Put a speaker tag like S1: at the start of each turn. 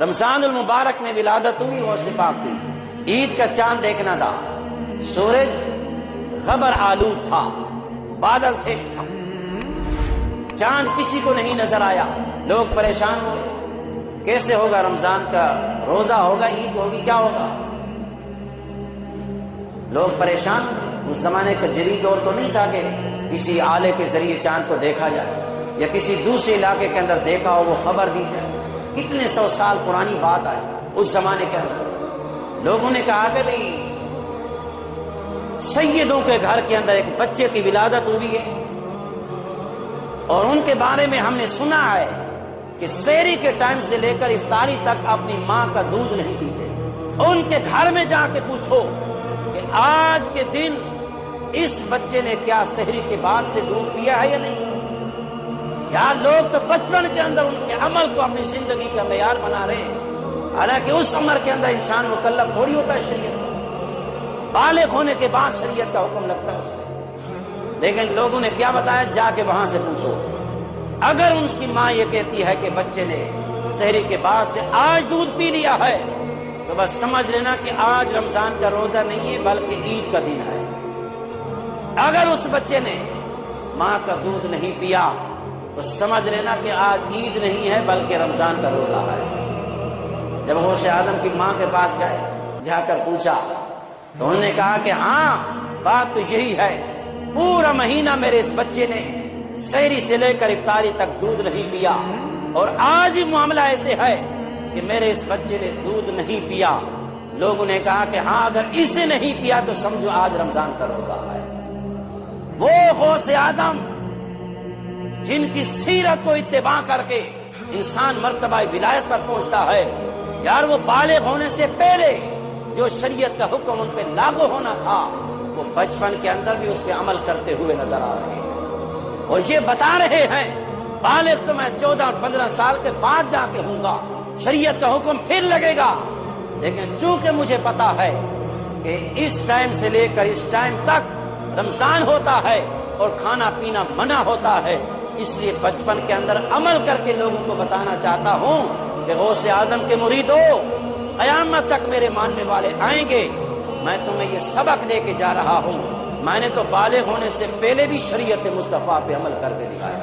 S1: رمضان المبارک میں ولادت ہوئی غوث پاک کی، عید کا چاند دیکھنا تھا، سورج غبر آلود تھا، بادل تھے، چاند کسی کو نہیں نظر آیا، لوگ پریشان ہوئے، کیسے ہوگا رمضان کا روزہ ہوگا، عید ہوگی، کیا ہوگا؟ لوگ پریشان ہوئے۔ اس زمانے کا جدید دور تو نہیں تھا کہ کسی آلے کے ذریعے چاند کو دیکھا جائے یا کسی دوسرے علاقے کے اندر دیکھا ہو وہ خبر دی جائے۔ کتنے سو سال پرانی بات آئی اس زمانے کے اندر۔ لوگوں نے کہا کہ بھئی سیدوں کے گھر کے اندر ایک بچے کی ولادت ہوئی ہے اور ان کے بارے میں ہم نے سنا ہے کہ سحری کے ٹائم سے لے کر افطاری تک اپنی ماں کا دودھ نہیں پیتے۔ ان کے گھر میں جا کے پوچھو کہ آج کے دن اس بچے نے کیا سحری کے بعد سے دودھ پیا ہے یا نہیں؟ یار لوگ تو بچپن کے اندر ان کے عمل کو اپنی زندگی کا معیار بنا رہے ہیں، حالانکہ اس عمر کے اندر انسان مکلف تھوڑی ہوتا ہے شریعت کا، بالغ ہونے کے بعد شریعت کا حکم لگتا ہے اس میں۔ لیکن لوگوں نے کیا بتایا، جا کے وہاں سے پوچھو، اگر ان کی ماں یہ کہتی ہے کہ بچے نے سحری کے بعد سے آج دودھ پی لیا ہے تو بس سمجھ لینا کہ آج رمضان کا روزہ نہیں ہے بلکہ عید کا دن ہے۔ اگر اس بچے نے ماں کا دودھ نہیں پیا تو سمجھ لینا کہ آج عید نہیں ہے بلکہ رمضان کا روزہ ہے۔ جب غوث آدم کی ماں کے پاس گئے، جا کر پوچھا تو انہوں نے کہا کہ ہاں بات تو یہی ہے، پورا مہینہ میرے اس بچے نے سحری سے لے کر افطاری تک دودھ نہیں پیا اور آج بھی معاملہ ایسے ہے کہ میرے اس بچے نے دودھ نہیں پیا۔ لوگوں نے کہا کہ ہاں اگر اس نے نہیں پیا تو سمجھو آج رمضان کا روزہ ہے۔ وہ غوث آدم جن کی سیرت کو اتباع کر کے انسان مرتبہ ولایت پر پہنچتا ہے، یار وہ بالغ ہونے سے پہلے جو شریعت کا حکم ان پہ لاگو ہونا تھا وہ بچپن کے اندر بھی اس پہ عمل کرتے ہوئے نظر آ رہے ہیں اور یہ بتا رہے ہیں بالغ تو میں 14 اور 15 سال کے بعد جا کے ہوں گا، شریعت کا حکم پھر لگے گا، لیکن چونکہ مجھے پتا ہے کہ اس ٹائم سے لے کر اس ٹائم تک رمضان ہوتا ہے اور کھانا پینا منع ہوتا ہے، اس لیے بچپن کے اندر عمل کر کے لوگوں کو بتانا چاہتا ہوں کہ غوث آدم کے مرید ہو، قیامت تک میرے ماننے والے آئیں گے، میں تمہیں یہ سبق دے کے جا رہا ہوں، میں نے تو بالغ ہونے سے پہلے بھی شریعت مصطفیٰ پہ عمل کر کے دکھایا۔